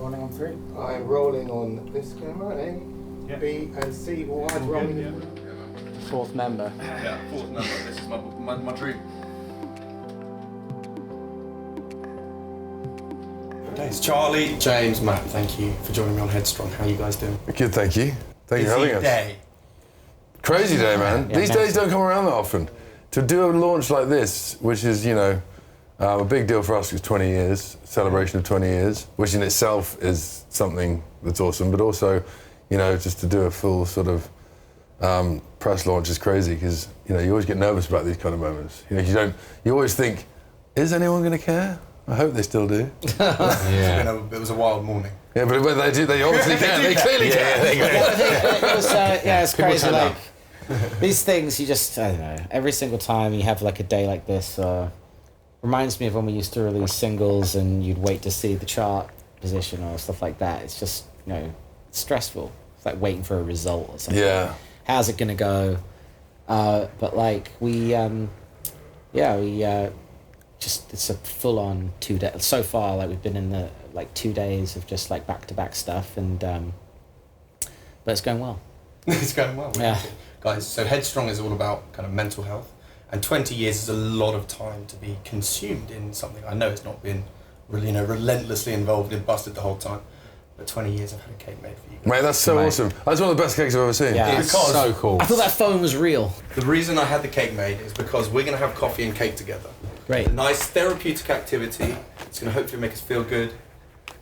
Rolling on 3. I'm rolling on this camera, A, B, and C. All eyes rolling. Fourth member. Yeah, fourth member. This is my dream. It's Charlie, James, Matt. Thank you for joining me on Headstrong. How are you guys doing? Good, thank you. Thank you for having us. Day. Crazy day, man. Yeah, These days don't come around that often. To do a launch like this, which is, you know, a big deal for us, it's 20 years, celebration of 20 years, which in itself is something that's awesome, but also, you know, just to do a full sort of press launch is crazy because, you know, you always get nervous about these kind of moments. You know, you always think, is anyone going to care? I hope they still do. Yeah. It was a wild morning. Yeah, but they do. They obviously can. They clearly can. It's crazy. Like these things, you just I don't know. Every single time you have like a day like this, reminds me of when we used to release singles and you'd wait to see the chart position or stuff like that. It's just it's stressful. It's like waiting for a result or something. Yeah. How's it gonna go? But like just it's a full-on 2 days so far. Like we've been in the 2 days of just like back-to-back stuff, and but it's going well. It's going well. Yeah, guys. So Headstrong is all about kind of mental health, and 20 years is a lot of time to be consumed in something. I know it's not been really, relentlessly involved in Busted the whole time, but 20 years I've had a cake made for you guys. Mate, that's so awesome. That's one of the best cakes I've ever seen. Yeah, It's it's so cool. I thought that phone was real. The reason I had the cake made is because we're going to have coffee and cake together. Great. A nice therapeutic activity. It's going to hopefully make us feel good,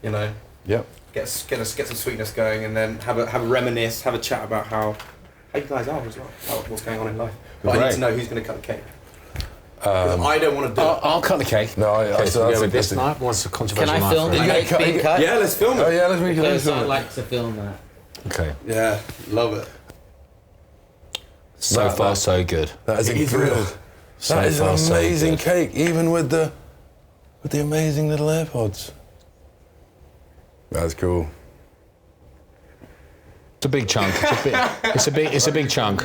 Yep. Get some sweetness going, and then have a reminisce, have a chat about how you guys are as well, what's going on in life. But I need to know who's going to cut the cake. I don't want to do it. I'll cut the cake. No, Okay, so that's go with this fantastic. knife. What's a controversial Can I knife film for the you? cake being cut? Yeah, let's film it. Oh yeah, let's make it. Because I like to film that. Okay. Yeah, love it. So far, so good. That is incredible. That is an amazing cake, even with the amazing little AirPods. That's cool. It's a big chunk. It's a big chunk.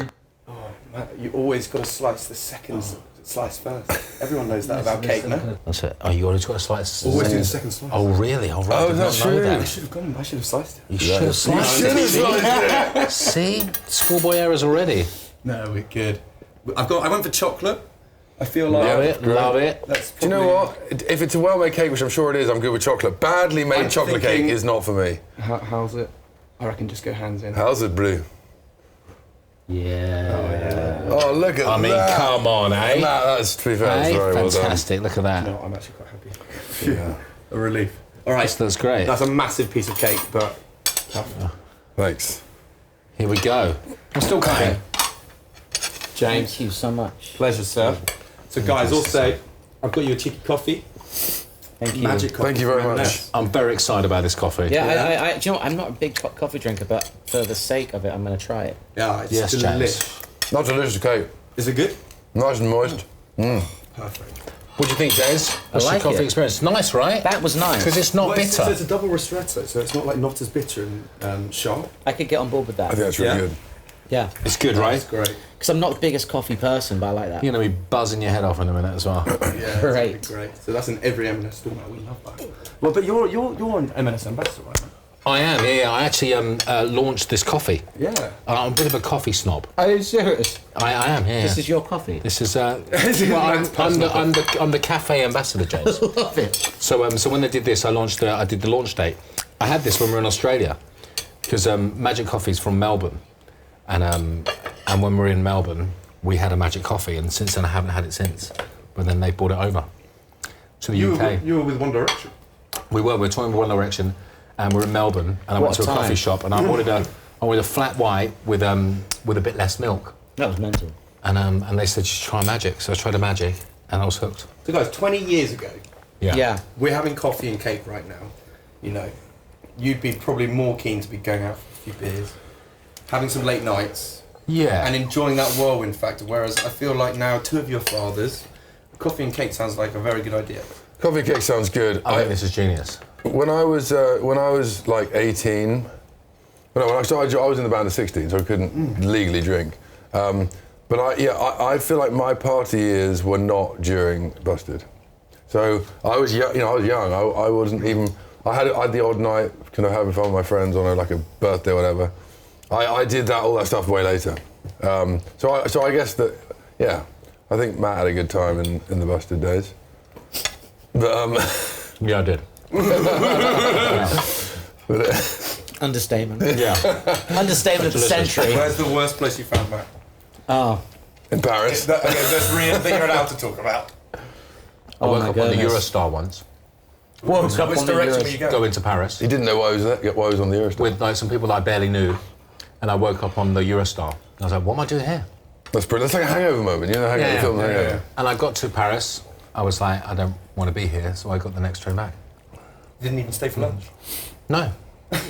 Oh, Matt, you always got to slice the second slice first. Everyone knows that about cake, no? That's it. Oh, you always got a slice. Always do the second slice. Oh, really? Oh, right. Oh, I did that's not know true. I that. should have gone. I should have sliced it. You should have sliced You it. should have sliced it. See? Schoolboy errors already. No, we're good. I went for chocolate. I feel like Love it. That's Do you know what? If it's a well-made cake, which I'm sure it is, I'm good with chocolate. Badly made I'm chocolate cake thinking- is not for me. How's it? I reckon just go hands in. How's it, Blue? Yeah. Oh, look at that. I mean, come on, eh? Nah, that's, to be fair, that's Hey, very well done. fantastic. Look at that. No, I'm actually quite happy. Yeah. A relief. All right, That's great. that's a massive piece of cake, but Thanks. Here we go. I'm still cutting. James, thank you so much. Pleasure, sir. So, guys, also, I've got you a cheeky coffee. Thank you. Magic coffee. Thank you very from much. M&S. I'm very excited about this coffee. Yeah, do you know what? I'm not a big coffee drinker, but for the sake of it, I'm going to try it. Yeah, it's Yes, delicious. Not delicious cake. Is it good? Nice and moist. Perfect. What do you think, James? What's like your coffee it. experience? Nice, right? That was nice. Because it's not Well, bitter. So it's a double ristretto, so it's not as bitter and sharp. I could get on board with I that. think that's really Yeah. good. Yeah. It's good, right? That's great. Because I'm not the biggest coffee person, but I like that. You're going to be buzzing your head off in a minute as well. Yeah, that's Great. Great. So that's in every M&S store now. We love that. Well, but you're an M&S ambassador, right? I am, yeah. I actually launched this coffee. Yeah. I'm a bit of a coffee snob. Are you serious? I am, yeah. This is your coffee. This is well, I'm the cafe ambassador, James. Love it. So when they did this, I did the launch date. I had this when we were in Australia, because Magic Coffee's from Melbourne, and when we were in Melbourne, we had a Magic Coffee, and since then I haven't had it since. But then they brought it over to the UK. You were with One Direction. We were touring with One Direction, and we're in Melbourne, and I went to a coffee shop, and I ordered a flat white with a bit less milk. That was mental. And they said, just try Magic. So I tried a Magic, and I was hooked. So guys, 20 years ago, Yeah. we're having coffee and cake right now. You know, you'd be probably more keen to be going out for a few beers, having some late nights, Yeah. and enjoying that whirlwind factor. Whereas I feel like now, two of your fathers, coffee and cake sounds like a very good idea. Coffee cake sounds good. I think this is genius. When I was like 18, when I started, I was in the band at 16, so I couldn't legally drink. But I feel like my party years were not during Busted. So I was young. I wasn't even I had the odd night, kind of having fun with my friends on like a birthday or whatever. I did all that stuff way later. So I guess that, yeah, I think Matt had a good time in the Busted days. But Yeah, I did. Understatement. Yeah. Understatement of the century. Where's the worst place you found Matt? Oh. in Paris. That's real that you're allowed to talk about. I woke my up on the goodness. Eurostar once. Woke up Which on the direction Euros. were you going? Go into Paris He didn't know why I was on the Eurostar. with like some people that I barely knew, and I woke up on the Eurostar. And I was like, what am I doing here? That's brilliant. That's like a hangover moment, you know, the film Hangover. And I got to Paris. I was like, I don't want to be here, so I got the next train back. You didn't even stay for lunch. No.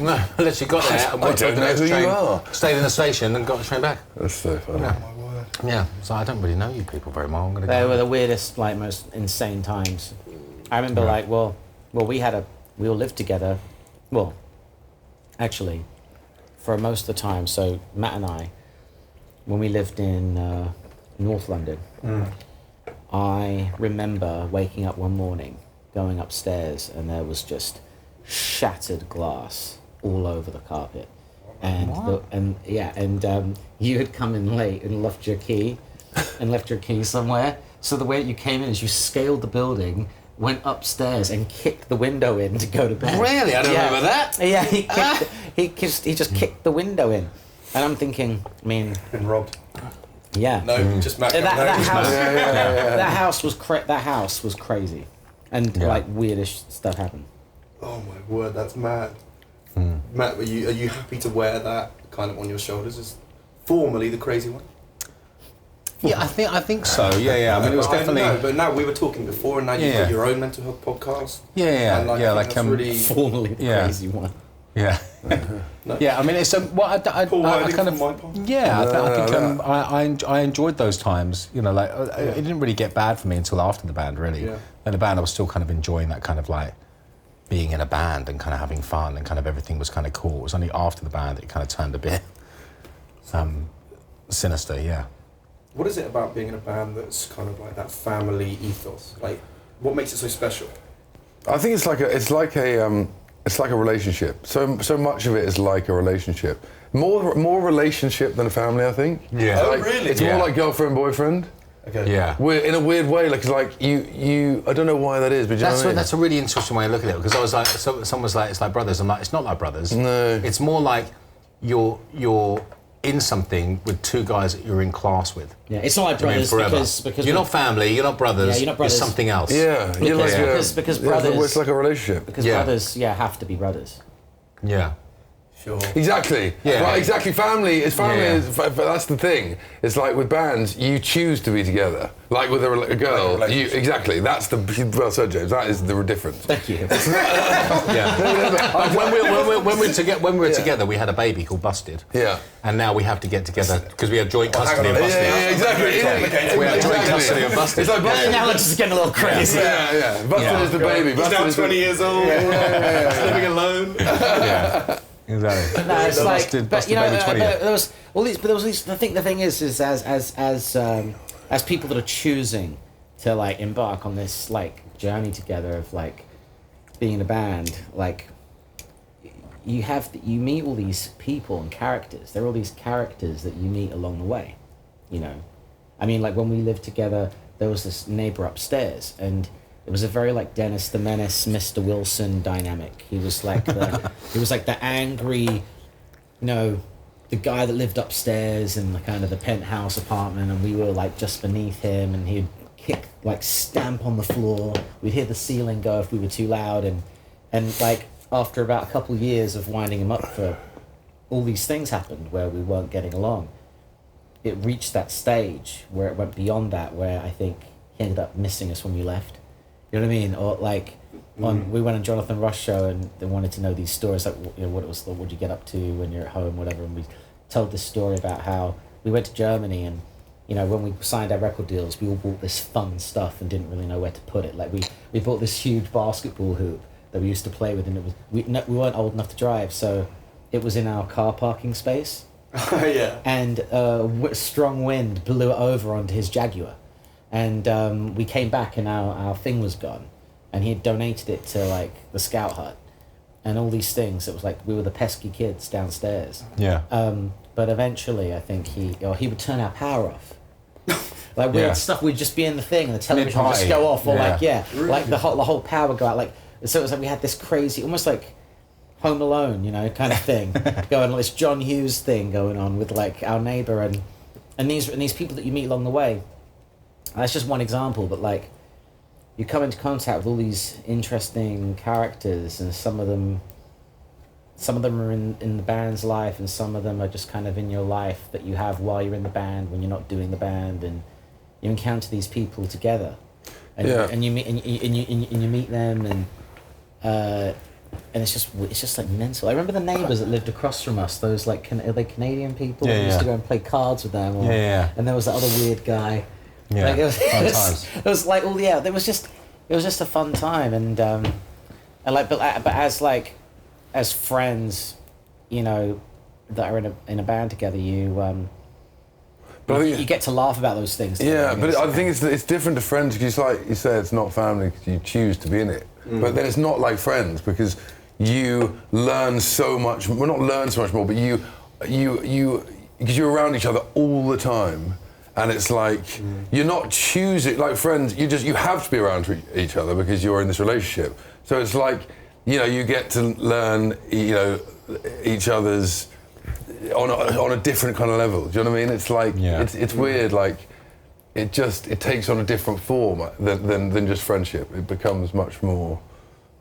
No, I literally got there and I went to don't the know next who you train, are. stayed in the station and got the train back. That's so funny. Yeah. My word. Yeah, so I don't really know you people very well. I'm gonna They go. were the weirdest, like, most insane times. I remember, like, well, we all lived together. Well, actually, for most of the time. So Matt and I, when we lived in North London, I remember waking up one morning, going upstairs, and there was just shattered glass all over the carpet. And you had come in late and left your key somewhere. So the way you came in is you scaled the building, went upstairs and kicked the window in to go to bed. Really? I don't remember that. Yeah, he just kicked the window in. And I'm thinking, I mean, Been robbed. yeah. No, just Matt. That house was crazy. And like weirdish stuff happened. Oh my word, that's mad. Matt, are you happy to wear that kind of on your shoulders as formerly the crazy one? Yeah, I think so. Yeah. I mean, it was definitely. No, but now we were talking before, and now you've got your own mental health podcast. Yeah. And I think that's really. Formerly the crazy one. Yeah. Yeah, I mean, it's I kind of. Yeah, I think I enjoyed those times. You know, like it didn't really get bad for me until after the band, really. Yeah. And the band, I was still kind of enjoying that kind of like being in a band and kind of having fun and kind of everything was kind of cool. It was only after the band that it kind of turned a bit sinister. Yeah. What is it about being in a band that's kind of like that family ethos? Like, what makes it so special? I think it's like a relationship. So much of it is like a relationship. More relationship than a family, I think. Yeah. Oh, Like, really? It's more like girlfriend, boyfriend. Okay. Yeah. We're in a weird way, like you. I don't know why that is, but do you know what I mean? That's a really interesting way to look at it, because I was like, someone was like, it's like brothers. I'm like, it's not like brothers. No. It's more like you're in something with two guys that you're in class with. Yeah, it's not like brothers because you're not family, you're not brothers. Yeah, you're not brothers. It's something else. Yeah, you're like because brothers. It's like a relationship. Because brothers, have to be brothers. Yeah. Sure. Exactly. Yeah. Right, exactly. Family is family. Yeah. But that's the thing. It's like with bands, you choose to be together. Like with a girl, Like a you exactly. That's the well said, James. That is the difference. Thank you. Yeah. When we were together, we had a baby called Busted. Yeah. And now we have to get together because we have joint custody of hang on. Busted. Yeah, exactly. We have joint custody of Busted. It's like Busted. Now it's just getting a little crazy. Yeah. Busted is the baby. He's Busted now is 20 years old. Living alone. Yeah. Exactly. No, it's like, Busted but you know, baby 20. there was all these. But there was these. I think the thing is as people that are choosing to like embark on this like journey together of like being in a band, like you meet all these people and characters. There are all these characters that you meet along the way. You know, I mean, like when we lived together, there was this neighbor upstairs, and it was a very like Dennis the Menace, Mr. Wilson dynamic. He was like the angry, you know, the guy that lived upstairs in the kind of the penthouse apartment, and we were like just beneath him, and he'd stamp on the floor. We'd hear the ceiling go if we were too loud, and like after about a couple of years of winding him up for all these things happened where we weren't getting along. It reached that stage where it went beyond that, where I think he ended up missing us when we left. You know what I mean? Or like, we went on Jonathan Rush show and they wanted to know these stories, like you know, what you get up to when you're at home, whatever. And we told this story about how we went to Germany and, you know, when we signed our record deals, we all bought this fun stuff and didn't really know where to put it. Like we bought this huge basketball hoop that we used to play with, and it was we weren't old enough to drive, so it was in our car parking space. Yeah. And strong wind blew it over onto his Jaguar. And we came back and our thing was gone, and he had donated it to like the Scout Hut, and all these things. It was like we were the pesky kids downstairs. Yeah. But eventually, I think he would turn our power off. Like weird stuff, we'd just be in the thing, and the television would just go off, or like the whole power would go out. Like so, it was like we had this crazy, almost like Home Alone, you know, kind of thing going on. This John Hughes thing going on with like our neighbour and these people that you meet along the way. And that's just one example, but like you come into contact with all these interesting characters, and some of them are in the band's life, and some of them are just kind of in your life that you have while you're in the band, when you're not doing the band, and you encounter these people together, and you meet them, and it's just like mental. I remember the neighbours that lived across from us. Those like are they Canadian people? We used to go and play cards with them. And there was that other weird guy. Yeah, like it was like all it was just a fun time, and like but as friends, you know, that are in a band together, you get to laugh about those things. Yeah, but I think it's different to friends, because like you say, it's not family because you choose to be in it. But then it's not like friends, because you learn so much. Well, not learn so much more, but you because you're around each other all the time. And it's like, you're not choosing, like friends, you have to be around each other because you're in this relationship. So it's like, you know, you get to learn, you know, each other's on a different kind of level. Do you know what I mean? It's like, it's weird, like, it takes on a different form than just friendship. It becomes much more...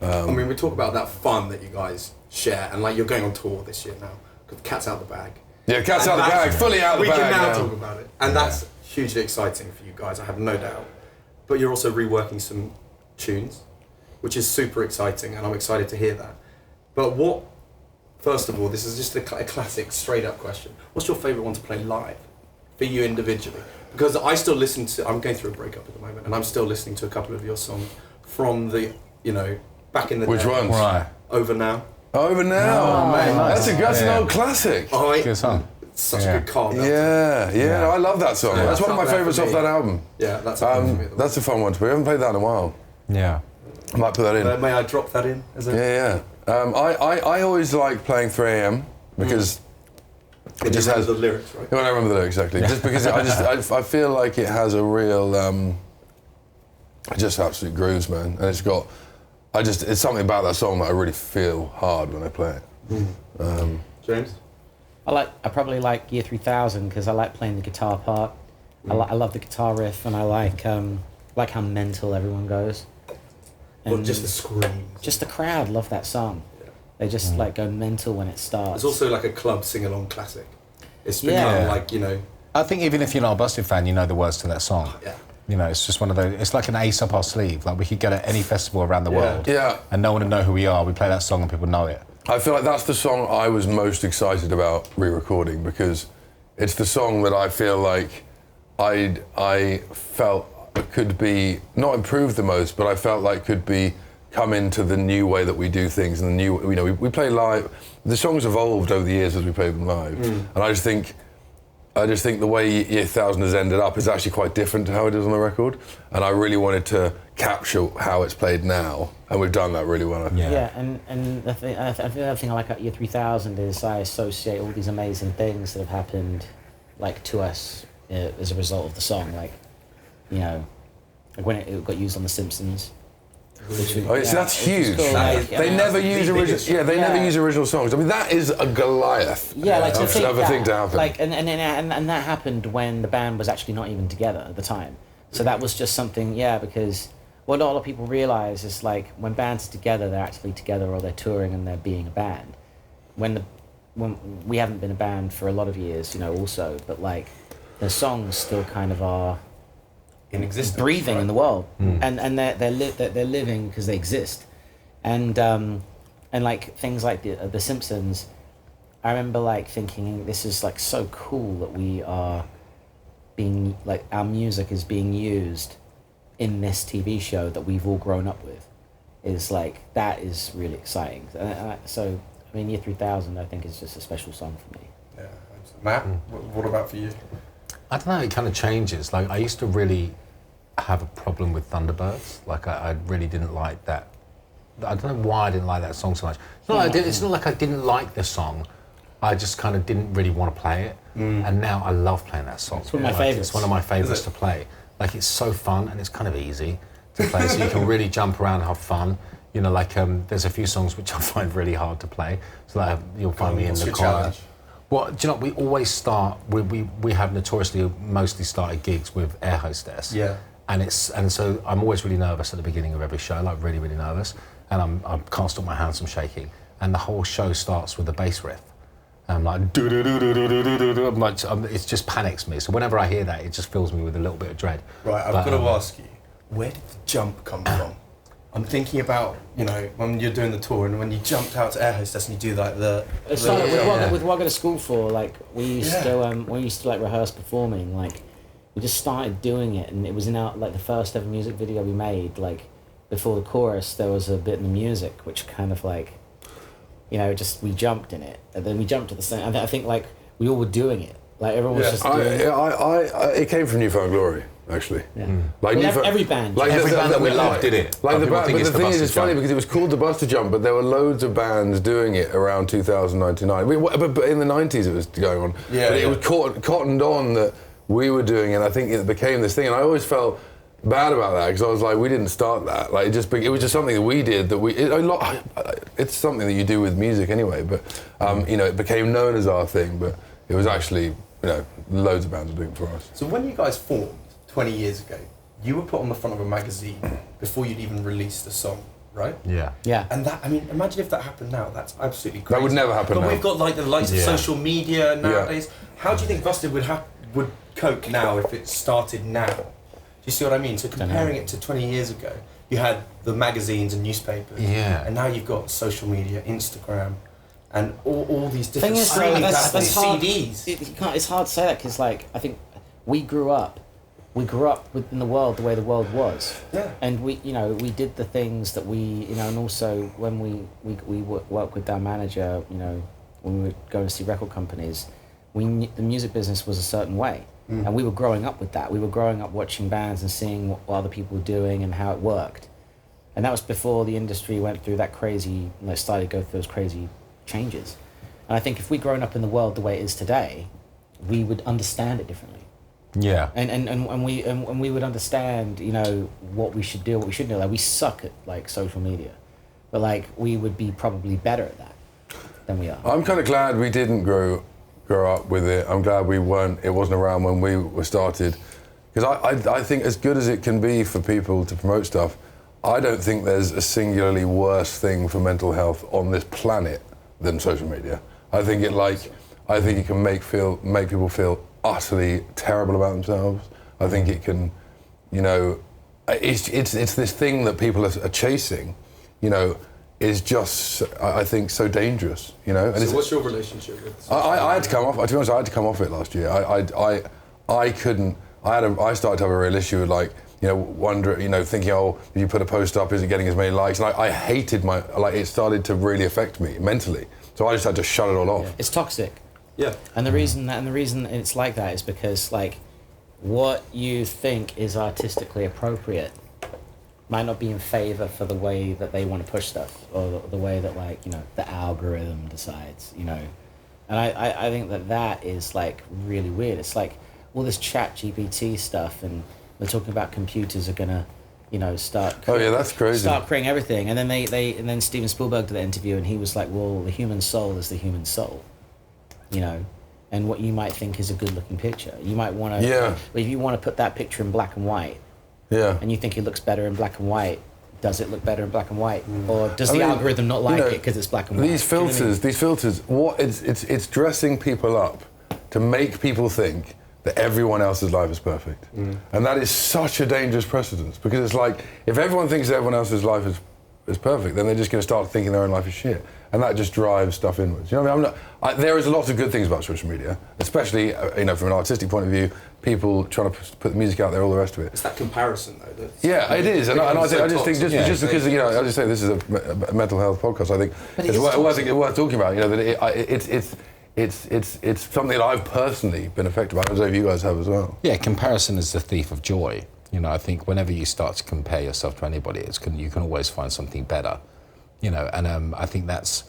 I mean, we talk about that fun that you guys share, and like, you're going on tour this year now, because the cat's out of the bag. Yeah, cat's out of the bag, fully out of the bag. We can now talk about it. And that's hugely exciting for you guys, I have no doubt. But you're also reworking some tunes, which is super exciting, and I'm excited to hear that. But first of all, this is just a classic straight up question. What's your favourite one to play live for you individually? Because I still I'm going through a breakup at the moment, and I'm still listening to a couple of your songs from the, you know, back in the day. Which ones? Right. Over Now. Over Now. Oh, man. That's an old classic. Good song. Such a good card. Yeah, I love that song. Yeah, that's one of my up there favourites for off me. that album. Yeah, that's up there for me. That's a fun one to play. We haven't played that in a while. Yeah. I might put that in. May I drop that in? Yeah. I always like playing 3 AM because it just has the lyrics, right? I don't remember the lyrics exactly. Just because I feel like it has a real it just absolutely grooves, man. And it's something about that song that I really feel hard when I play it. James? I probably like Year 3000 because I like playing the guitar part. I love the guitar riff, and I like how mental everyone goes. Or just the screams. Just the crowd love that song. Yeah. They just like go mental when it starts. It's also like a club sing-along classic. It's become like, you know... I think even if you're not a Busted fan, you know the words to that song. Yeah. You know, it's just one of those... It's like an ace up our sleeve. Like, we could go to any festival around the world. Yeah. And no one would know who we are. We play that song and people know it. I feel like that's the song I was most excited about re-recording, because it's the song that I feel like I felt could be, not improved the most, but I felt like could be come into the new way that we do things, and the new, you know, we play live. The songs evolved over the years as we played them live, and I just think the way Year 1000 has ended up is actually quite different to how it is on the record, and I really wanted to capture how it's played now, and we've done that really well. Yeah, and the other thing I like about Year 3000 is I associate all these amazing things that have happened, like, to us as a result of the song, like, you know, like when it got used on The Simpsons. That's huge. Cool. They never use original. Yeah, they never use original songs. I mean, that is a Goliath. Yeah, like to think of a thing to happen. Like, and that happened when the band was actually not even together at the time. So that was just something. Yeah, because what a lot of people realize is, like, when bands are together, they're actually together, or they're touring and they're being a band. When we haven't been a band for a lot of years, you know, also, but like the songs still kind of are in existence, breathing in the world, and they're living because they exist, and like things like the Simpsons. I remember like thinking, this is like so cool that we are being, like, our music is being used in this TV show that we've all grown up with. Is like, that is really exciting. So I mean, Year 3000 I think is just a special song for me. Yeah. Matt, what about for you? I don't know, it kind of changes. Like, I used to really have a problem with Thunderbirds. Like, I really didn't like that I don't know why I didn't like that song so much. It's not like I didn't like the song. I just kind of didn't really want to play it. And now I love playing that song. It's one of my favourites. It's one of my favourites to play. Like, it's so fun and it's kind of easy to play, so you can really jump around and have fun. You know, like, there's a few songs which I find really hard to play. So like, you'll find me in the corner. Challenge? Well, do you know, we always start, we have notoriously mostly started gigs with air hostess. Yeah. And so I'm always really nervous at the beginning of every show, like really, really nervous. And I can't stop my hands from shaking. And the whole show starts with a bass riff. And I'm like, do-do-do-do-do-do-do-do. I'm like, it just panics me. So whenever I hear that, it just fills me with a little bit of dread. Right, I've got to ask you, where did the jump come from? I'm thinking about, you know, when you're doing the tour and when you jumped out to air hostess and you do like the... It's like with what I go to school for, like, we used to like rehearse performing, like, we just started doing it, and it was in like the first ever music video we made, like, before the chorus, there was a bit in the music, which kind of like, you know, just, we jumped in it, and then we jumped at the same, I think, like, we all were doing it, like, everyone was just doing it. It came from New Found Glory, actually. Yeah. Like every band. Like Every band that we love did it. Like the People think but the thing is, it's funny jump. because it was called the Buster Jump, but there were loads of bands doing it around 2099. But in the 90s it was going on. Yeah, but it was cottoned on that we were doing it, and I think it became this thing, and I always felt bad about that because I was like, we didn't start that. Like, it was just something that we did that it's something that you do with music anyway, but you know, it became known as our thing, but it was actually, you know, loads of bands were doing it for us. So when you guys formed 20 years ago, you were put on the front of a magazine before you'd even released a song, right? Yeah. Yeah. And that, I mean, imagine if that happened now. That's absolutely crazy. That would never happen but now. We've got like the likes of social media nowadays. How do you think Busted would cope now if it started now? Do you see what I mean? So comparing it to 20 years ago, you had the magazines and newspapers. Yeah. And now you've got social media, Instagram, and all these different Thing is, streaming that's platforms, hard. CDs. It's hard to say that because, like, I think we grew up in the world the way the world was. Yeah. And we did the things that we, you know, and also when we worked with our manager, you know, when we were going to see record companies, the music business was a certain way. And we were growing up with that. We were growing up watching bands and seeing what other people were doing and how it worked. And that was before the industry went through that crazy, like, started to go through those crazy changes. And I think if we'd grown up in the world the way it is today, we would understand it differently. Yeah. And we would understand, you know, what we should do, what we shouldn't do. Like, we suck at, like, social media, but, like, we would be probably better at that than we are. I'm kind of glad we didn't grow up with it. I'm glad it wasn't around when we were started, because I think as good as it can be for people to promote stuff, I don't think there's a singularly worse thing for mental health on this planet than social media. I think it can make people feel utterly terrible about themselves. I think it can, you know, it's this thing that people are chasing, you know, is just, I think, so dangerous, you know. And so what's your relationship with it? I had to come off. To be honest, I had to come off it last year. I couldn't. I started to have a real issue with, like, you know, wondering, you know, thinking, oh, did you put a post up? Is it getting as many likes? And I hated it started to really affect me mentally. So I just had to shut it all off. Yeah. It's toxic. Yeah. And the reason it's like that is because, like, what you think is artistically appropriate might not be in favour for the way that they want to push stuff, or the way that, like, you know, the algorithm decides, you know. And I think that is, like, really weird. It's like all this chat GPT stuff, and they're talking about computers are gonna, you know, start that's crazy. Start creating everything. And then and then Steven Spielberg did the interview, and he was like, well, the human soul is the human soul, you know. And what you might think is a good looking picture, you might want to, but if you want to put that picture in black and white, and you think it looks better in black and white, does it look better in black and white, or does the algorithm not like it because it's black and white? These filters, what it's dressing people up to make people think that everyone else's life is perfect, and that is such a dangerous precedent, because it's like, if everyone thinks that everyone else's life is perfect, then they're just going to start thinking their own life is shit, and that just drives stuff inwards. You know what I mean? There is a lot of good things about social media, especially you know, from an artistic point of view. People trying to put the music out there, all the rest of it. It's that comparison, though. Yeah, it is, and I just think just because, you know, I just say this is a mental health podcast. I think it's worth talking about. You know, that it's something that I've personally been affected by. I don't know if you guys have as well. Yeah, comparison is the thief of joy. You know, I think whenever you start to compare yourself to anybody, you can always find something better. you know, and I think that's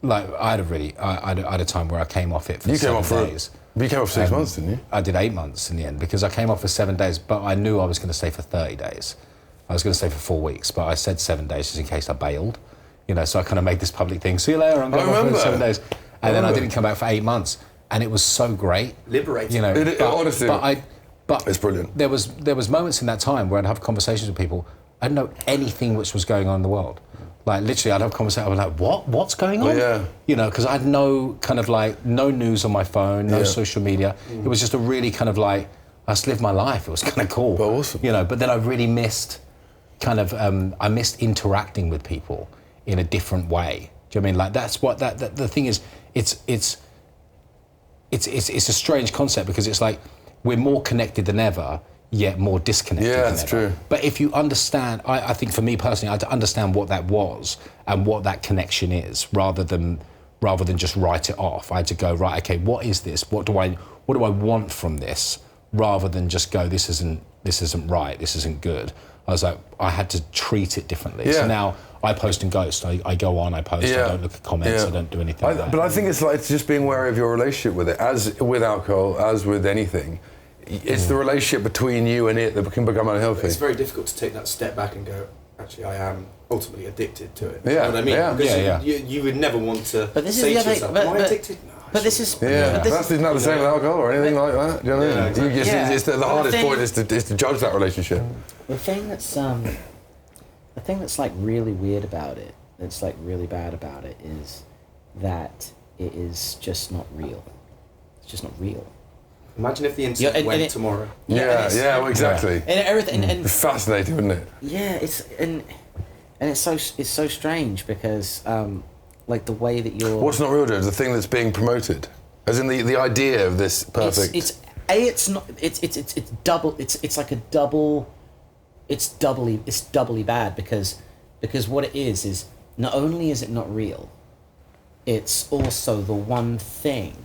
like I had a time where I came off it for 7 days. You came off 6 months, didn't you? I did 8 months in the end because I came off for 7 days, but I knew I was going to stay for 30 days. I was going to stay for 4 weeks, but I said 7 days just in case I bailed, you know. So I kind of made this public thing. See you later. I'm going off for 7 days, and then I didn't come back for 8 months, and it was so great, liberating. you know. Honestly, but it's brilliant. There was moments in that time where I'd have conversations with people. I didn't know anything which was going on in the world. Like literally, I'd have conversations. I was like, "What's going on?" Yeah. You know, because I had no kind of like no news on my phone, no social media. It was just a really kind of like I just lived my life. It was kind of cool. But awesome. You know, but then I really missed kind of I missed interacting with people in a different way. Do you know what I mean? Like that's what that the thing is. It's a strange concept because it's like we're more connected than ever, yet more disconnected than ever. Yeah, that's true. But if you understand, I think for me personally, I had to understand what that was and what that connection is, rather than just write it off. I had to go, right, okay, what is this? What do I want from this? Rather than just go, this isn't right, this isn't good. I was like, I had to treat it differently. Yeah. So now I post and ghost. I go on, I post, I don't look at comments, I don't do anything like that. But I think it's just being wary of your relationship with it, as with alcohol, as with anything. It's the relationship between you and it that can become unhealthy. It's very difficult to take that step back and go, actually, I am ultimately addicted to it. Yeah, You know what I mean? yeah. Because you would never want to But this is say the to other- yourself, but- am I but- addicted? No, But this is... Yeah, but this that's not the same with alcohol or anything like that. Do you know what I mean? exactly. You just, Yeah. it's the But the hardest thing- point is to judge that relationship. The thing that's like really weird about it, that's like really bad about it, is that it is just not real. It's just not real. Imagine if the internet and went it- tomorrow. Yeah, it's- well, exactly. And everything, and It's fascinating, isn't it? yeah, and it's so strange because like the way that you're. What's not real, Joe, is the thing that's being promoted. As in the idea of this perfect... It's not. It's double. It's like a double. It's doubly bad because what it is not only is it not real, it's also the one thing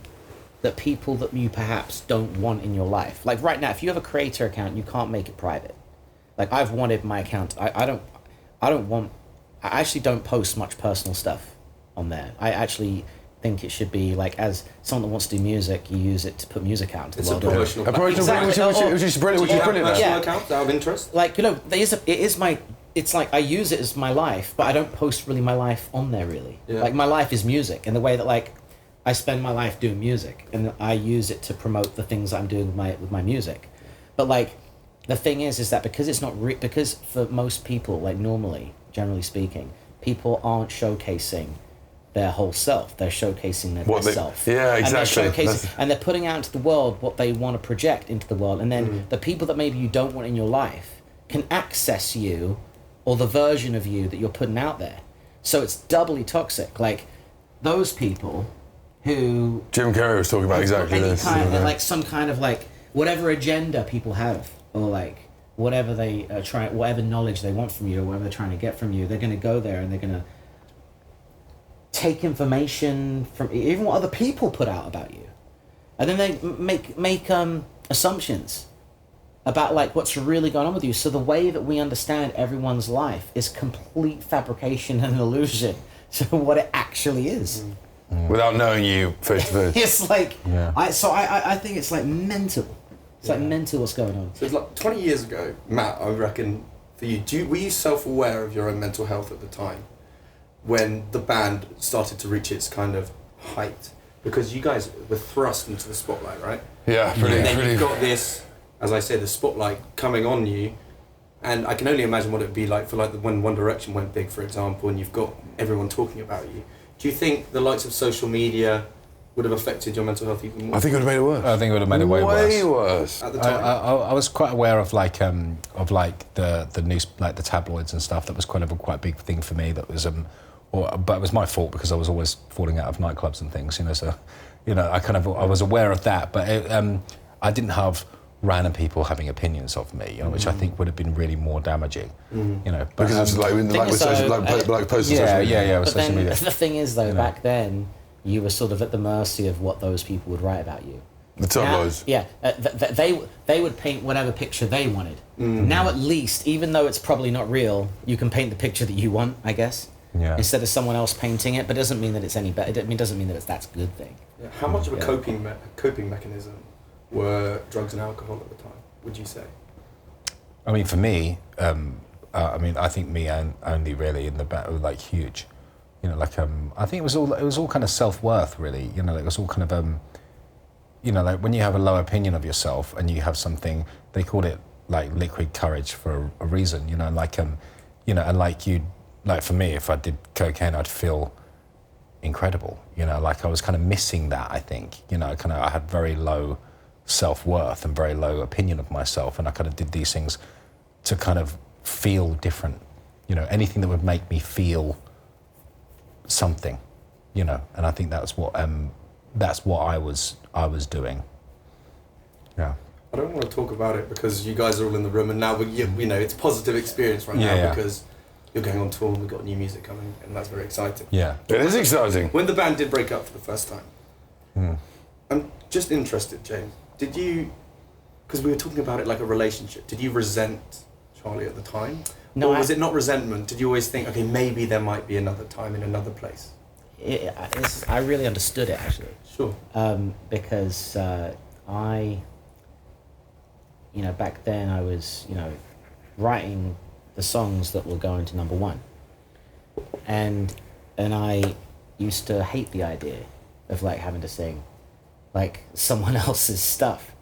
that people that you perhaps don't want in your life. Like right now, if you have a creator account, you can't make it private. Like I've wanted my account. I actually don't post much personal stuff on there. I actually think it should be like, as someone that wants to do music, you use it to put music out into the It's a world. promotional A promotional Exactly. which is brilliant. Do you have That. personal Yeah. accounts out of interest? Like, you know, it's like I use it as my life, but I don't post really my life on there really. Yeah. Like my life is music, in the way that like I spend my life doing music, and I use it to promote the things I'm doing with my music. But like the thing is that because it's not because for most people, like normally, generally speaking, people aren't showcasing their whole self. They're showcasing their self. Yeah, exactly. And they're showcasing, and they're putting out into the world what they want to project into the world, and then the people that maybe you don't want in your life can access you or the version of you that you're putting out there. So it's doubly toxic. Like those people who Jim Carrey was talking about exactly any this. kind of, like some kind of like whatever agenda people have, or like whatever they try, whatever knowledge they want from you, or whatever they're trying to get from you, they're going to go there and they're going to take information from even what other people put out about you, and then they make assumptions about like what's really going on with you. So the way that we understand everyone's life is complete fabrication and illusion to what it actually is. Without knowing you face to face. It's like Yeah. I think it's like mental. It's like mental what's going on. So it's like 20 years ago, Matt, I reckon, for you, were you self-aware of your own mental health at the time when the band started to reach its kind of height? Because you guys were thrust into the spotlight, right? Yeah, And then you've got this, as I say, the spotlight coming on you, and I can only imagine what it would be like for like when One Direction went big, for example, and you've got everyone talking about you. Do you think the likes of social media would have affected your mental health even more? I think it would have made it worse. I think it would have made it way worse. At the time? I was quite aware of the news, like the tabloids and stuff. That was kind of a quite big thing for me. That was but it was my fault because I was always falling out of nightclubs and things. You know, so I was aware of that, but I didn't have random people having opinions of me, you know, which I think would have been really more damaging. You know, but, Because it's like with social, like posting social media. yeah, with But social then media. the thing is though, back then you were sort of at the mercy of what those people would write about you. The tabloids. Now, they would paint whatever picture they wanted. Now at least, even though it's probably not real, you can paint the picture that you want, I guess. Yeah. instead of someone else painting it. But it doesn't mean that it's any better. It doesn't mean that that's a good thing. Yeah. How much of a Yeah. coping mechanism were drugs and alcohol at the time, would you say? I mean, for me, I think me and only really in the back were like huge. You know, like I think it was all kind of self-worth really. You know, like, it was all kind of you know, like when you have a low opinion of yourself and you have something, they call it like liquid courage for a reason. You know, like you know, and like for me, if I did cocaine, I'd feel incredible. You know, like I was kind of missing that. I think, you know, I had very low self-worth and very low opinion of myself, and I kind of did these things to kind of feel different. You know, anything that would make me feel something. You know, and I think that's what I was doing. Yeah. I don't want to talk about it because you guys are all in the room, and now you know it's positive experience right now because you're going on tour and we've got new music coming, and that's very exciting. Yeah. It is exciting. When the band did break up for the first time, I'm just interested, James. Did you, because we were talking about it like a relationship, did you resent Charlie at the time? No. Or was it not resentment? Did you always think, okay, maybe there might be another time in another place? I really understood it actually. Sure. Because you know, back then I was, you know, writing the songs that were going to number one, and I used to hate the idea of like having to sing like someone else's stuff,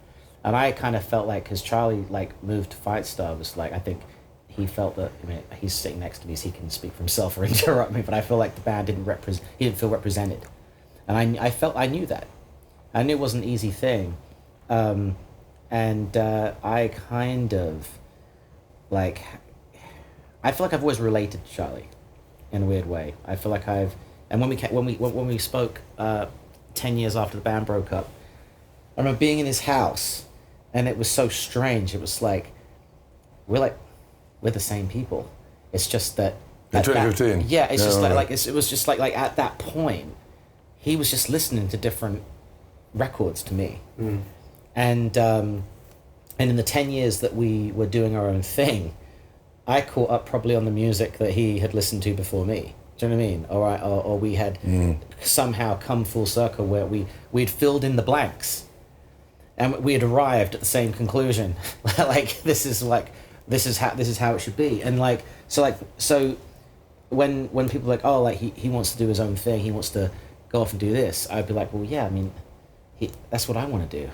and I kind of felt like, because Charlie like moved to Fight Star, was like, I think he felt that, I mean, he's sitting next to me so he can speak for himself or interrupt me, but I feel like the band he didn't feel represented, and I knew that. I knew it was an easy thing, and I kind of like, I feel like I've always related to Charlie in a weird way. I feel like and when we spoke 10 years after the band broke up, I remember being in his house, and it was so strange. It was like we're the same people. It's just that in 2015. Yeah, it's just like it was just like at that point, he was just listening to different records to me, and in the 10 years that we were doing our own thing, I caught up probably on the music that he had listened to before me. Do you know what I mean? Or we had somehow come full circle where we'd filled in the blanks, and we had arrived at the same conclusion. Like this is how it should be. And so when people are like, oh, like he wants to do his own thing, he wants to go off and do this, I'd be like, well, yeah, I mean, that's what I want to do.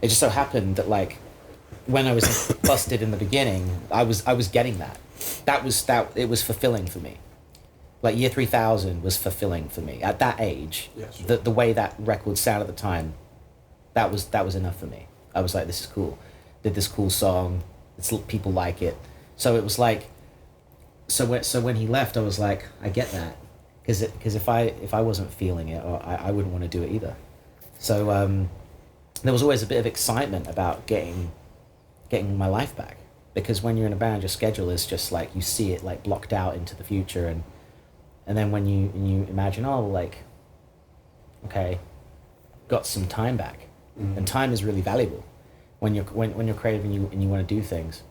It just so happened that like when I was busted in the beginning, I was getting that. It was fulfilling for me. Like Year 3000 was fulfilling for me at that age. Yeah, sure. The way that record sounded at the time, that was enough for me. I was like, this is cool. Did this cool song. People like it. So it was like, so when he left, I was like, I get that, because if I wasn't feeling it, or I wouldn't want to do it either. So there was always a bit of excitement about getting my life back, because when you're in a band, your schedule is just like, you see it like blocked out into the future, and then when you imagine, oh, like, okay, got some time back, and time is really valuable when you're creative and you want to do things.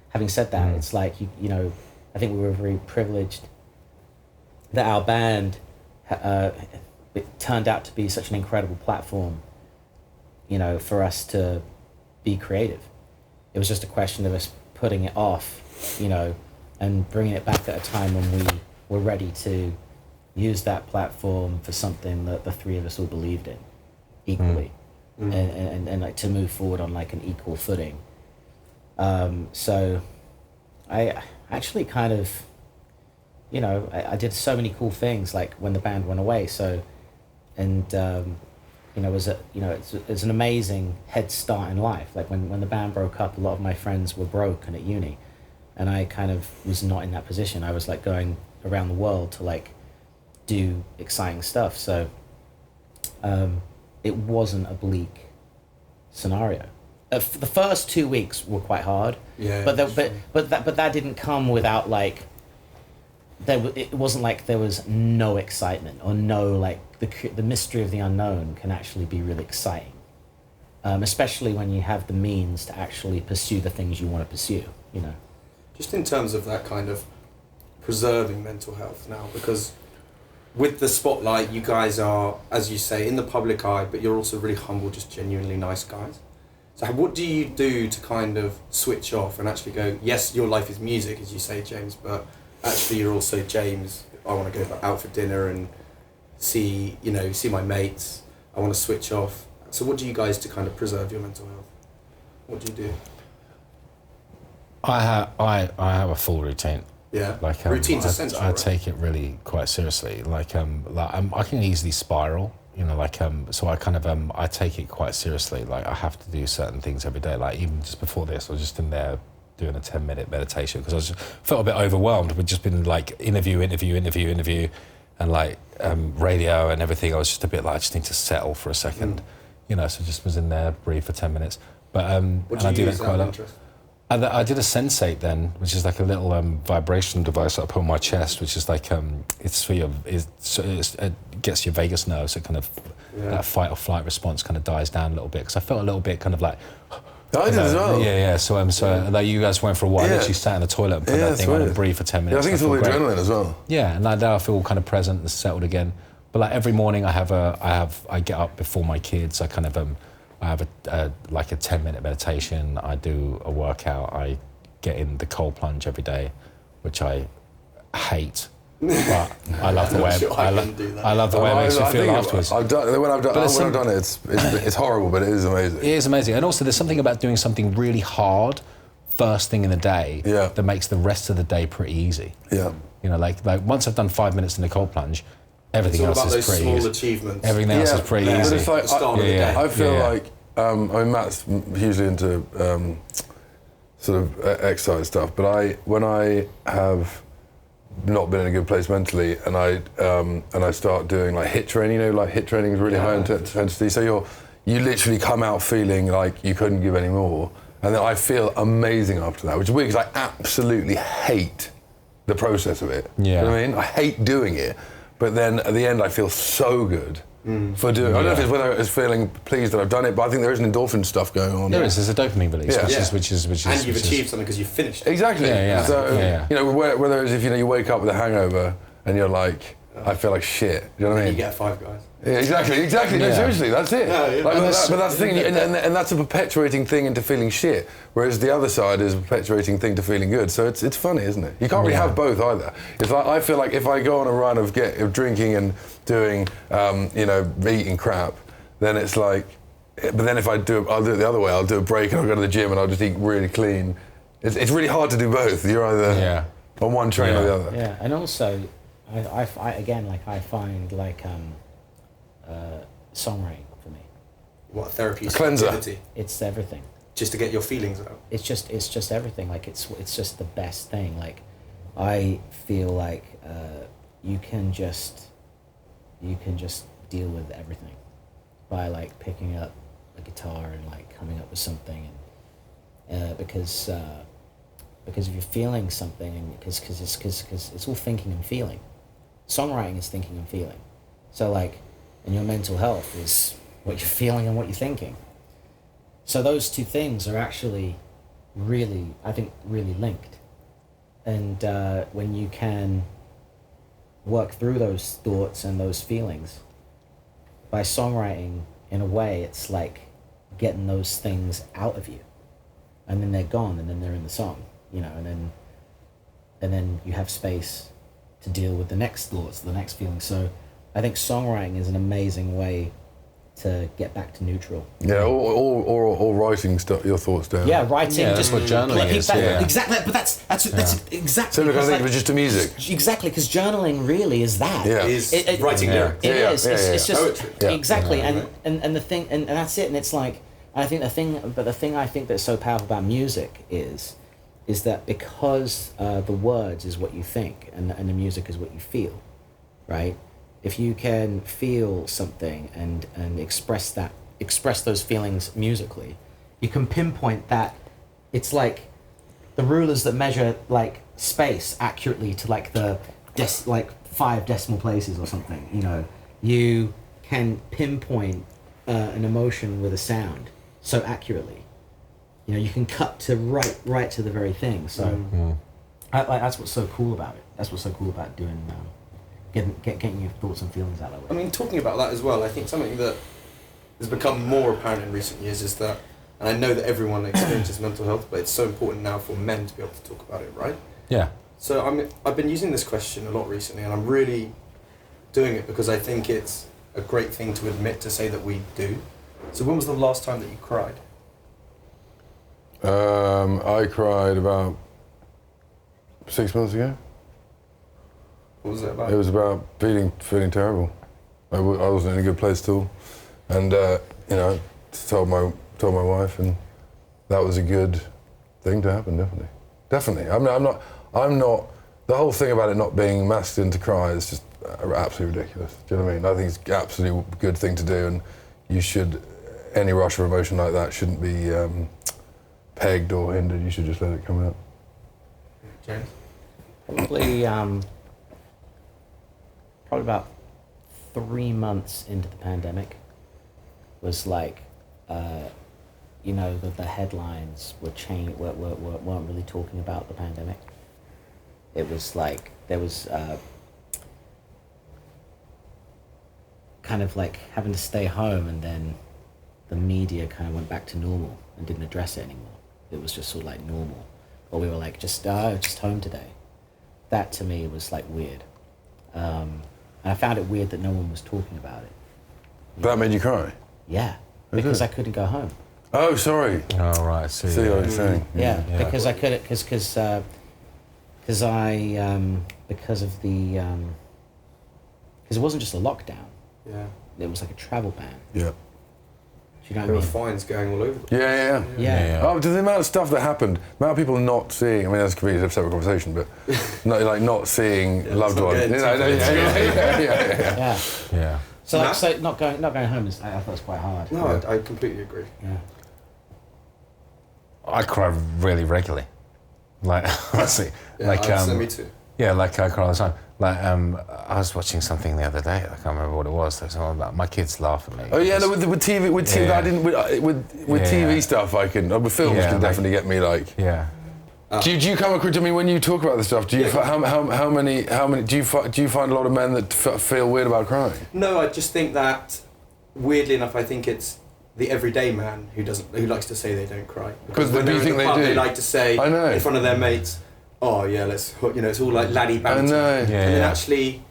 Having said that, it's like you know, I think we were very privileged that our band it turned out to be such an incredible platform, you know, for us to be creative. It was just a question of us putting it off, you know, and bringing it back at a time when we were ready to use that platform for something that the three of us all believed in equally, and like to move forward on like an equal footing. So I actually kind of, you know, I did so many cool things like when the band went away. So, and you know, it's an amazing head start in life. Like when the band broke up, a lot of my friends were broke and at uni, and I kind of was not in that position. I was like going around the world to like do exciting stuff. So it wasn't a bleak scenario. The first 2 weeks were quite hard. Yeah. But that didn't come without like. It wasn't like there was no excitement or no like the mystery of the unknown can actually be really exciting, especially when you have the means to actually pursue the things you want to pursue. You know. Just in terms of that kind of preserving mental health now? Because with the spotlight, you guys are, as you say, in the public eye, but you're also really humble, just genuinely nice guys. So what do you do to kind of switch off and actually go, yes, your life is music, as you say, James, but actually you're also James, I want to go out for dinner and see my mates, I want to switch off. So what do you guys to kind of preserve your mental health? What do you do? I have a full routine. Yeah, Like routine's essential, I right? take it really quite seriously. I can easily spiral. So I kind of I take it quite seriously. Like I have to do certain things every day. Like even just before this, I was just in there doing a 10-minute meditation because felt a bit overwhelmed. We'd just been like interview, and like radio and everything. I was just a bit like I just need to settle for a second, So just was in there, breathe for 10 minutes. But what do you I do use that quite a lot. interest? I did a Sensate then, which is like a little vibration device that I put on my chest, which is like it's for it gets your vagus nerve, so kind of that fight or flight response kind of dies down a little bit. Because I felt a little bit kind of like. I did as well. Yeah. So like you guys went for a while. I literally sat in the toilet and put that thing on and breathe for 10 minutes. Yeah, I think it's all the great. adrenaline as well. Yeah, and now I feel kind of present and settled again. But like every morning, I get up before my kids. I kind of I have a 10-minute meditation. I do a workout. I get in the cold plunge every day, which I hate, but I love the way I love the way it makes me feel afterwards. When I've done it, it's horrible, but it is amazing. It is amazing, and also there's something about doing something really hard first thing in the day that makes the rest of the day pretty easy. Yeah. Like once I've done 5 minutes in the cold plunge, everything else is pretty small easy. achievements. Everything else is pretty easy. It's like, I feel like Matt's hugely into sort of exercise stuff, but when I have not been in a good place mentally, and I start doing like HIIT training, like HIIT training is really high intensity, so you literally come out feeling like you couldn't give any more, and then I feel amazing after that, which is weird because I absolutely hate the process of it. Yeah. You know what I mean? I hate doing it, but then at the end I feel so good for doing it. I don't know if it's whether it's feeling pleased that I've done it, but I think there is an endorphin stuff going on. There's a dopamine release, which is and you've achieved something because you've finished it. Exactly. So whether it's if you wake up with a hangover and you're like, I feel like shit. You know what I mean? You get 5 guys. Yeah, exactly. No, seriously, that's it. But that's the thing, and that's a perpetuating thing into feeling shit. Whereas the other side is a perpetuating thing to feeling good. So it's funny, isn't it? You can't really have both either. It's like I feel like if I go on a run of drinking and doing, eating crap, then it's like. But then if I'll do it the other way. I'll do a break and I'll go to the gym and I'll just eat really clean. It's really hard to do both. You're either on one train or the other. Yeah, and also, I find like songwriting for me. What therapeutic cleanser. activity? It's everything. Just to get your feelings out. It's just everything. Like it's just the best thing. Like I feel like you can just deal with everything by like picking up a guitar and like coming up with something, and because if you're feeling something, and because it's all thinking and feeling. Songwriting is thinking and feeling. So like, and your mental health is what you're feeling and what you're thinking. So those two things are actually really, I think, really linked. And when you can work through those thoughts and those feelings, by songwriting, in a way, it's like getting those things out of you. And then they're gone, and then they're in the song, and then you have space to deal with the next thoughts, the next feelings. So I think songwriting is an amazing way to get back to neutral. Yeah, or writing your thoughts down. Yeah, writing. Yeah, that's what journaling is. Exactly, but that's exactly. So look, I think it was just to music. Exactly, because journaling really is that. Yeah. Is writing lyrics. It is. It's just poetry. Yeah. Exactly, and the thing, and that's it. And it's like, I think the thing I think that's so powerful about music is that because the words is what you think and the music is what you feel, right? If you can feel something and express those feelings musically, you can pinpoint that. It's like the rulers that measure like space accurately to like the 5 decimal places or something. You can pinpoint an emotion with a sound so accurately. You can cut to right to the very thing. So That's what's so cool about it. That's what's so cool about doing, getting your thoughts and feelings out of it. I mean, talking about that as well, I think something that has become more apparent in recent years is that, and I know that everyone experiences mental health, but it's so important now for men to be able to talk about it, right? Yeah. So I've been using this question a lot recently, and I'm really doing it because I think it's a great thing to admit, to say that we do. So when was the last time that you cried? I cried about 6 months ago. What was it about? It was about feeling terrible. I wasn't in a good place at all, and you know, told my wife, and that was a good thing to happen. Definitely. I'm not. The whole thing about it not being masculine to cry is just absolutely ridiculous. Do you know what I mean? I think it's an absolutely good thing to do, and you should. Any rush of emotion like that shouldn't be pegged or hindered. You should just let it come out. James? Probably about 3 months into the pandemic was like, you know, the headlines weren't really talking about the pandemic. It was like there was kind of like having to stay home, and then the media kind of went back to normal and didn't address it anymore. It was just sort of like normal, or we were like just home today. That to me was like weird, and I found it weird that no one was talking about it. That made you cry? Yeah, because I couldn't go home. Oh, sorry. Oh, right, I see. See what you're saying. Yeah, because I couldn't, because it wasn't just a lockdown. Yeah. It was like a travel ban. Yeah. Do you know There were what I mean? fines going all over the Yeah. Yeah. Oh, the amount of stuff that happened, the amount of people not seeing, I mean, that's a completely separate conversation, but not seeing loved not ones. getting too Yeah. Yeah. So Matt? like, so not going home is, I thought it was quite hard. No, I completely agree. Yeah. I cry really regularly. Like, honestly. Yeah, like, me too. Yeah, like I cry all the time. Like, I was watching something the other day. I can't remember what it was. There was something about my kids laugh at me. Oh yeah, no, with TV, Yeah. I didn't with TV stuff. I can with films Yeah, can like- definitely get me like. Yeah. Do you come across? I mean, when you talk about this stuff, do you how many do you find a lot of men that feel weird about crying? No, I just think that, weirdly enough, I think it's the everyday man who likes to say they don't cry. Because when do you they're in think the they pub, do? they like to say I know. in front of their mates, "Oh yeah, let's," you know, it's all like laddie banter. I know. And then actually,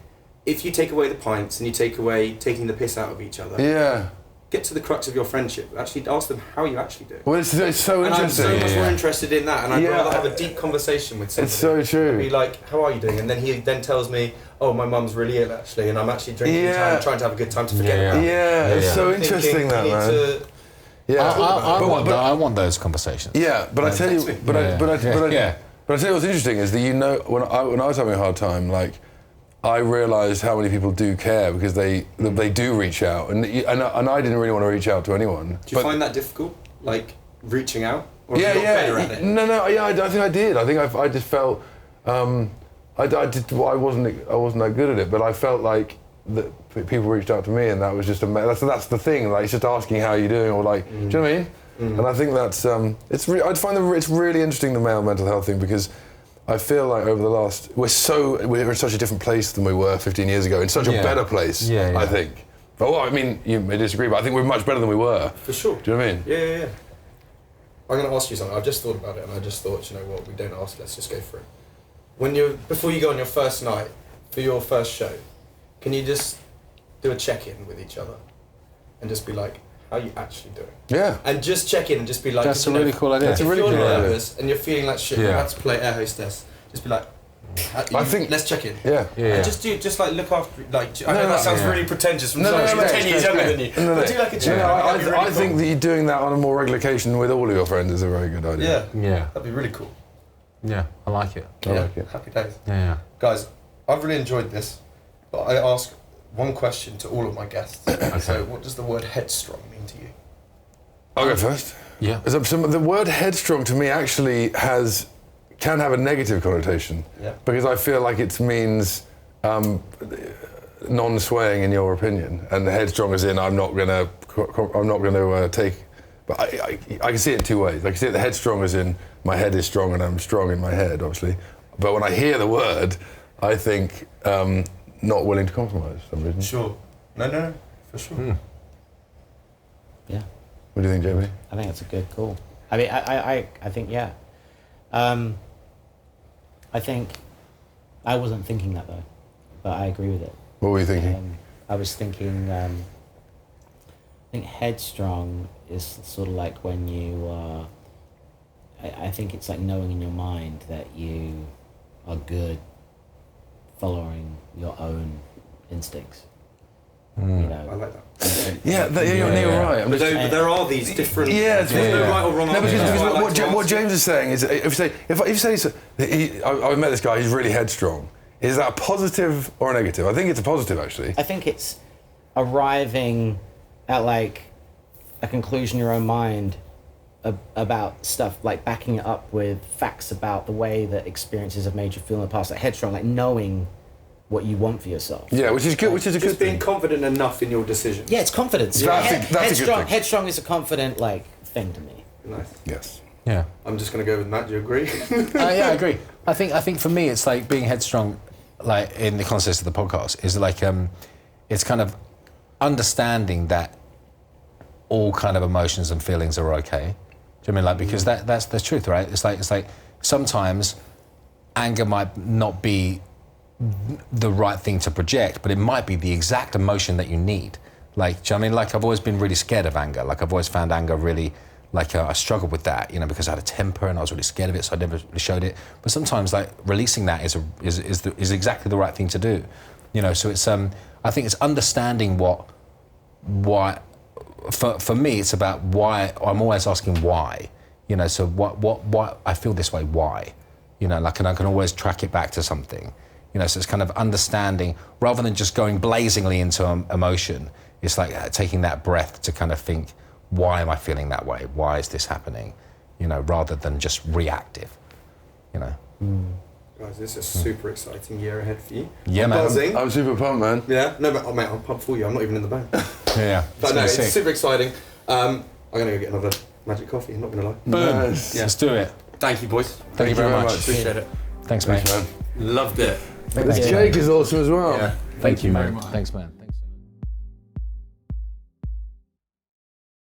if you take away the pints and you take away taking the piss out of each other, Yeah. get to the crux of your friendship. Actually, ask them how you actually do. Well, it's so And I'm interesting. so much more interested in that, and I'd Yeah. rather have a deep conversation with somebody. It's so true. Be like, "How are you doing?" And then he then tells me, "Oh, my mum's really ill actually, and I'm actually drinking Yeah. time, trying to have a good time to forget Yeah. about it." Yeah, it's Yeah. so I'm thinking interesting that, you need man. to- Yeah. I want those conversations. Yeah, but I tell you, Thanks, but I tell you what's interesting is that, you know, when I was having a hard time, like, I realised how many people do care because they do reach out, and I didn't really want to reach out to anyone. Do you find that difficult, like reaching out? Or Yeah, have you got better yeah. at it? No, yeah. I think I did. I think I just felt I wasn't that good at it, but I felt like that people reached out to me, and that was just that's the thing. Like, it's just asking how you're doing, or like, do you know what I mean? And I think that's I'd find it's really interesting, the male mental health thing, because I feel like over the last we're in such a different place than we were 15 years ago, in such a better place. Yeah. I think. But well, I mean, you may disagree, but I think we're much better than we were. For sure. Do you know what I mean? Yeah. I'm going to ask you something. I've just thought about it, and I just thought, you know what, we don't ask, let's just go for it. Before you go on your first night, for your first show, can you just do a check-in with each other and just be like, how are you actually doing? Yeah. And just check in and just be like... That's a really cool idea. If you're nervous and you're feeling like shit, you're about to play air hostess, just be like, let's check in. Yeah. And just like look after, like, I know that sounds really pretentious from someone who's 10 years younger than you, but do like a check-in. I think that you're doing that on a more regular occasion with all of your friends is a very good idea. Yeah. That'd be really cool. Yeah, I like it. I like it. Happy days. Yeah. Guys, I've really enjoyed this, but I ask one question to all of my guests. So, what does the word headstrong mean to you? I'll go first. Yeah. So the word headstrong to me actually can have a negative connotation. Yeah. Because I feel like it means non-swaying in your opinion, and headstrong as in I'm not gonna take. But I can see it in two ways. I can see it the headstrong as in my head is strong and I'm strong in my head, obviously, But when I hear the word, I think not willing to compromise for some reason. Sure. No, for sure. Yeah. What do you think, Jamie? I think that's a good call. I mean, I think, yeah. I think I wasn't thinking that though, but I agree with it. What were you thinking? I was thinking, I think headstrong is sort of like when you are, I think it's like knowing in your mind that you are good following your own instincts. You know? I like that. Yeah, you're right. But there are these different. Yeah, there's no right or wrong. No, because answer. what James is saying is, if you say I've met this guy, he's really headstrong. Is that a positive or a negative? I think it's a positive, actually. I think it's arriving at like a conclusion in your own mind about stuff, like backing it up with facts about the way that experiences have made you feel in the past, like headstrong, like knowing what you want for yourself. Yeah, which is good. Which is a good Just being thing. confident enough in your decision. Yeah, it's confidence. Yeah, that's a good thing. Headstrong is a confident like thing to me. Nice. Yes. Yeah. I'm just going to go with Matt. Do you agree? Yeah, I agree. I think for me, it's like being headstrong, like in the context of the podcast, is like it's kind of understanding that all kind of emotions and feelings are okay. Do you know what I mean? Like, because that's the truth, right? It's like sometimes anger might not be the right thing to project, but it might be the exact emotion that you need. Like, do you know what I mean? Like, I've always been really scared of anger. Like, I've always found anger really, like, I struggled with that, you know, because I had a temper and I was really scared of it, so I never really showed it. But sometimes, like, releasing that is exactly the right thing to do, you know. So it's I think it's understanding why. For me, it's about why. I'm always asking why, you know. So why I feel this way? Why, you know? Like, and I can always track it back to something. You know, so it's kind of understanding, rather than just going blazingly into emotion, it's like taking that breath to kind of think, why am I feeling that way? Why is this happening? You know, rather than just reactive, you know. Guys, this is a super exciting year ahead for you. Yeah, man. Buzzing. I'm super pumped, man. Yeah, no, but mate, I'm pumped for you. I'm not even in the band. Yeah. But no, it's super exciting. I'm going to go get another magic coffee, I'm not going to lie. Boom. Nice. Let's do it. Thank you, boys. Thank you very much. Appreciate it. Thanks, mate. Man. Loved it. This cake is awesome as well. Yeah. Thank you, very man. much. Thanks, man.